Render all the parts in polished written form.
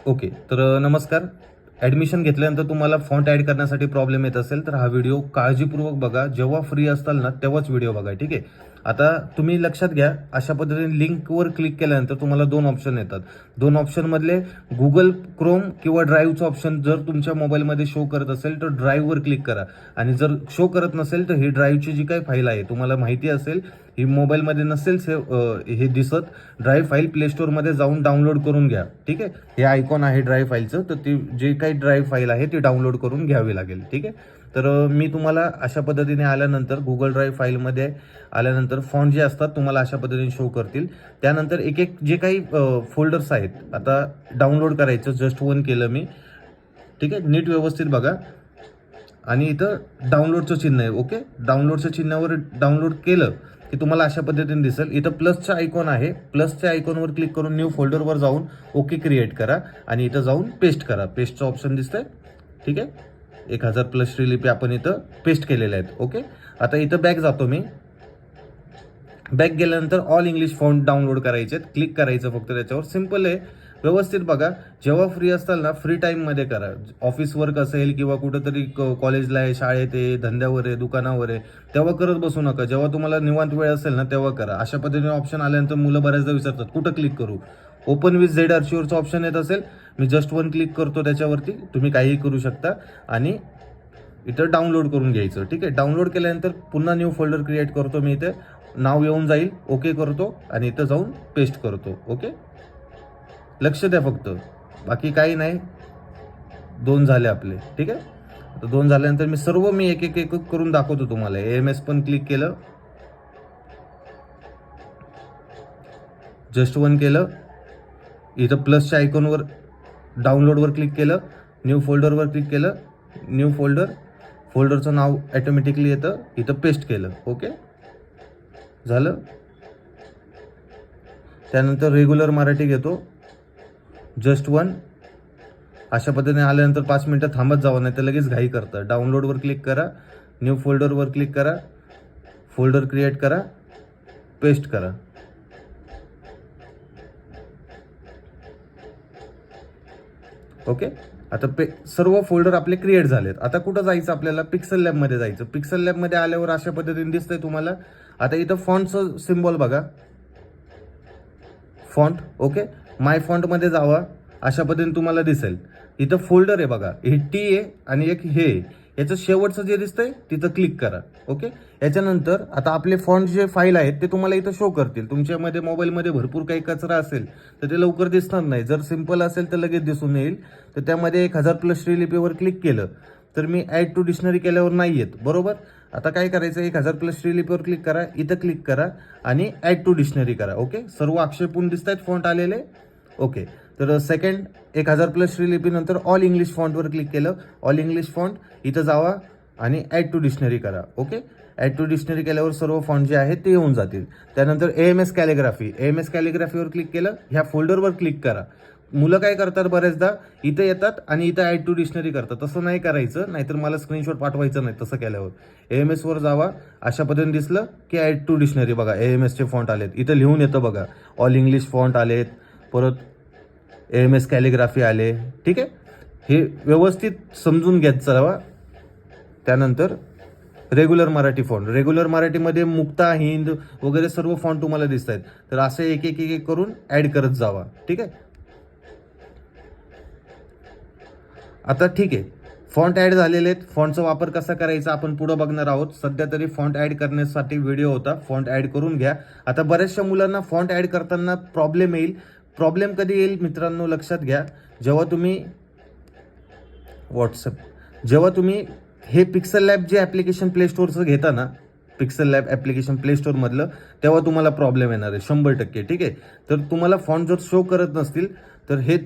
Okay. तर नमस्कार. Admission घेतल्यानंतर तुम्हाला फॉन्ट ॲड करण्यासाठी प्रॉब्लेम येत असेल तर हा व्हिडिओ काळजीपूर्वक बघा. जेव्हा फ्री असताल ना तेव्हाच व्हिडिओ बघा. ठीक आहे. आता तुम्ही लक्षात घ्या, अशा पद्धतीने लिंकवर क्लिक केल्यानंतर तुम्हाला 2 ऑप्शन येतात. 2 ऑप्शनमधले Google क्रोम किंवा ड्राईव्हचं ऑप्शन जर तुमच्या मोबाईलमध्ये शो करत असेल तर ड्राईव्हवर क्लिक करा आणि जर शो करत नसेल तर ही ड्राईव्हची जी काही फाईल आहे तुम्हाला माहिती असेल, ही मोबाईलमध्ये नसेल हे दिसत, ड्राईव्ह फाईल प्ले स्टोअरमध्ये जाऊन डाउनलोड करून घ्या. ठीक आहे. हे आयकॉन आहे ड्राईव्ह फाईलचं, तर ती जे काही ड्राईव्ह फाईल आहे ती डाउनलोड करून घ्यावी लागेल. ठीक आहे. तर मी तुम्हाला अशा पद्धतीने आल्यानंतर गुगल ड्राईव्ह फाईलमध्ये आल्यानंतर फॉन्ट जे असतात तुम्हाला अशा पद्धतीने शो करतील. त्यानंतर एक एक जे काही फोल्डर्स आहेत, आता डाउनलोड करायचं जस्ट वन केलं मी. ठीक आहे. नीट व्यवस्थित बघा आणि इथं डाउनलोडचं चिन्ह आहे. ओके. डाउनलोडच्या चिन्हावर डाउनलोड केलं की तुम्हाला अशा पद्धतीने दिसेल. इथं प्लसचा आयकॉन आहे. प्लसच्या आयकॉनवर क्लिक करून न्यू फोल्डरवर जाऊन ओके क्रिएट करा आणि इथं जाऊन पेस्ट करा. पेस्टचं ऑप्शन दिसतंय. ठीक आहे. 1000 प्लस श्रीलिपी आपण इथं पेस्ट केलेल्या आहेत. ओके. आता इथं बॅक जातो मी. बॅक गेल्यानंतर ऑल इंग्लिश फॉन्ट डाउनलोड करायचे आहेत. क्लिक करायचं फक्त त्याच्यावर. सिम्पल आहे. व्यवस्थित बघा. जेव्हा फ्री असताल ना फ्री टाईममध्ये करा. ऑफिस वर्क असेल किंवा कुठंतरी कॉलेजला आहे, शाळेत आहे, धंद्यावर आहे, दुकानावर आहे, तेव्हा करत बसू नका. जेव्हा तुम्हाला निवांत वेळ असेल ना तेव्हा करा. अशा पद्धतीने ऑप्शन आल्यानंतर मुलं बऱ्याचदा विचारतात कुठं क्लिक करू. ओपन विथ झेड आर्चिव्हरचं ऑप्शन येत असेल, मी जस्ट वन क्लिक करतो त्याच्यावरती. तुम्ही काहीही करू शकता आणि इथं डाउनलोड करून घ्यायचं. ठीक आहे. डाउनलोड केल्यानंतर पुन्हा न्यू फोल्डर क्रिएट करतो मी. इथे नाव येऊन जाईल. ओके करतो आणि इथं जाऊन पेस्ट करतो. ओके. लक्ष द्या फक्त, बाकी काही नाही. 2 झाले आपले. ठीक आहे. आता 2 झाल्यानंतर मी एक एक एक करून दाखवतो तुम्हाला. AMS पण क्लिक केलं, जस्ट वन केलं, इथं प्लसच्या आयकॉनवर डाउनलोडवर क्लिक केलं, न्यू फोल्डरवर क्लिक केलं, न्यू फोल्डरचं नाव ऑटोमॅटिकली येतं, इथं पेस्ट केलं. ओके झालं. त्यानंतर रेग्युलर मराठी घेतो, जस्ट वन. अशा पद्धतीने आल्यानंतर 5 मिनिटं थांबत जावं, नाही तर लगेच घाई करतं. डाउनलोडवर क्लिक करा, न्यू फोल्डरवर क्लिक करा, फोल्डर क्रिएट करा, पेस्ट करा. ओके. आता सर्व फोल्डर आपले क्रिएट झालेत. आता कुठं जायचं आपल्याला? पिक्सल लॅबमध्ये जायचं. पिक्सल लॅबमध्ये आल्यावर अशा पद्धतीने दिसतंय तुम्हाला. आता इथं फॉन्टचं सिम्बॉल बघा, फॉन्ट. ओके. माय फॉन्टमध्ये जावा. अशा पद्धतीने तुम्हाला दिसेल. इथं फोल्डर आहे बघा, हे टी आहे आणि एक हे. याचं शेवटचं जे दिसतंय तिथं क्लिक करा. ओके. याच्यानंतर आता आपले फॉन्ट जे फाईल आहेत ते तुम्हाला इथं शो करतील. तुमच्यामध्ये मोबाईलमध्ये भरपूर काही कचरा असेल तर ते लवकर दिसणार नाही. जर सिम्पल असेल तर लगेच दिसून येईल. तर त्यामध्ये 1000 प्लस श्रीलिपीवर क्लिक केलं तर मी ॲड टू डिक्शनरी केल्यावर नाही येत. बरोबर. आता काय करायचं? 1000 प्लस श्रीलिपीवर क्लिक करा, इथं क्लिक करा आणि ॲड टू डिक्शनरी करा. ओके. सर्व अक्षर पूर्ण दिसत आहेत फॉन्ट आलेले. ओके. तर सेकंड 1000 प्लस श्रीलिपीनंतर ऑल इंग्लिश फॉन्टवर क्लिक केलं. ऑल इंग्लिश फॉन्ट इथं जावा आणि ॲड टू डिक्शनरी करा. ओके. ॲड टू डिक्शनरी केल्यावर सर्व फॉन्ट जे आहेत ते येऊन जातील. त्यानंतर AMS कॅलिग्राफीवर क्लिक केलं, ह्या फोल्डरवर क्लिक करा. मुलं काय करतात बऱ्याचदा, इथं येतात आणि इथं ॲड टू डिक्शनरी करतात. तसं नाही करायचं, नाहीतर मला स्क्रीनशॉट पाठवायचं नाही तसं केल्यावर. AMS वर जावा. अशा पद्धतीने दिसलं की ॲड टू डिक्शनरी बघा, AMS चे फॉन्ट आलेत. इथं लिहून येतं बघा, ऑल इंग्लिश फॉन्ट आलेत, परत AMS कॅलिग्राफी आले. ठीक आहे. हे व्यवस्थित समजून घेत चलावा. त्यानंतर रेग्युलर मराठीमध्ये मुक्ता, हिंद वगैरे सर्व फॉन्ट तुम्हाला दिसत आहेत. तर असे एक एक एक करून ॲड करत जावा. ठीक आहे. आता ठीक आहे, फॉन्ट ॲड झालेले आहेत. फॉन्टचा वापर कसा करायचा आपण पुढे बघणार आहोत. सध्या तरी फॉन्ट ॲड करण्यासाठी व्हिडिओ होता. फॉन्ट ॲड करून घ्या. आता बऱ्याचशा मुलांना फॉन्ट ॲड करताना प्रॉब्लेम येईल. प्रॉब्लेम कधी येईल मित्रांनो? लक्षात घ्या. जेव्हा तुम्ही हे पिक्सल लॅब जे ॲप्लिकेशन प्ले स्टोअरचं घेता ना, पिक्सल लॅब ॲप्लिकेशन प्ले स्टोअरमधलं, तेव्हा तुम्हाला प्रॉब्लेम येणार आहे 100%. ठीक आहे. तर तुम्हाला फॉन्ट जर शो करत नसतील तर हे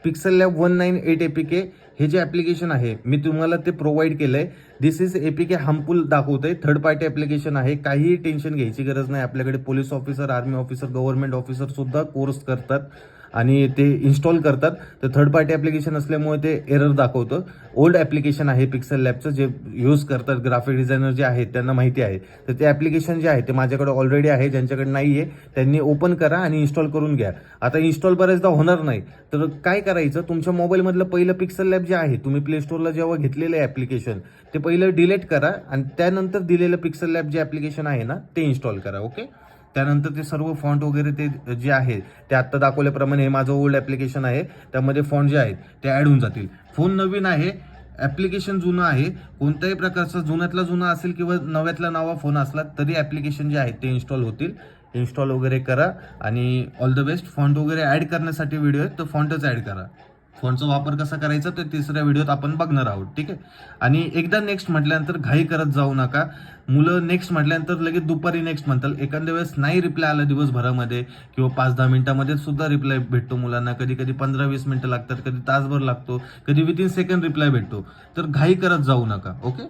पिक्सल लॅब 198 APK हे जे ॲप्लिकेशन आहे मी तुम्हाला ते प्रोव्हाइड केलं आहे. दिस इज APK हार्मफुल दाखवतंय. थर्ड पार्टी ॲप्लिकेशन आहे. काहीही टेन्शन घ्यायची गरज नाही. आपल्याकडे police officer, army officer, government officer सुद्धा कोर्स करतात आणि ते इन्स्टॉल करतात, तर थर्ड पार्टी ॲप्लिकेशन असल्यामुळे ते एरर दाखवतं. ओल्ड ॲप्लिकेशन आहे पिक्सल लॅबचं, जे यूज करतात ग्राफिक डिझायनर जे आहेत त्यांना माहिती आहे. तर ते ॲप्लिकेशन जे आहे ते माझ्याकडे ऑलरेडी आहे. ज्यांच्याकडे नाही आहे त्यांनी ओपन करा आणि इन्स्टॉल करून घ्या. आता इन्स्टॉल बऱ्याचदा होणार नाही, तर काय करायचं, तुमच्या मोबाईलमधलं पहिलं पिक्सल लॅब जे आहे, तुम्ही प्ले स्टोरला जेव्हा घेतलेलं आहे ॲप्लिकेशन, ते पहिलं डिलीट करा आणि त्यानंतर दिलेलं पिक्सल लॅब जे ॲप्लिकेशन आहे ना ते इन्स्टॉल करा. ओके. त्यानंतर ते सर्व फॉन्ट वगैरे ते जे आहे ते आत्ता दाखवल्याप्रमाणे हे माझं ओल्ड ॲप्लिकेशन आहे, त्यामध्ये फॉन्ट जे आहेत ते ॲड होऊन जातील. फोन नवीन आहे, ॲप्लिकेशन जुनं आहे. कोणत्याही प्रकारचा जुन्यातला जुना असेल किंवा नव्यातला नवा फोन असला तरी ॲप्लिकेशन जे आहेत ते इन्स्टॉल होतील. इन्स्टॉल वगैरे करा आणि ऑल द बेस्ट. फॉन्ट वगैरे ॲड करण्यासाठी व्हिडिओ आहेत, तर फॉन्टच ॲड करा. फॉन्टचा वापर कसा करायचा ते तिसऱ्या व्हिडिओत आपण बघणार आहोत. ठीक आहे. आणि एकदा नेक्स्ट म्हटल्यानंतर घाई करत जाऊ नका. मुलं नेक्स्ट म्हटल्यानंतर लगेच दुपारी नेक्स्ट म्हणतात. एखाद्या वेळेस नाही रिप्लाय आला दिवसभरामध्ये किंवा 5-10 मिनिटामध्ये सुद्धा रिप्लाय भेटतो मुलांना. कधी कधी 15-20 मिनिटं लागतात, कधी तासभर लागतो, कधी विथिन सेकंड रिप्लाय भेटतो. तर घाई करत जाऊ नका. ओके.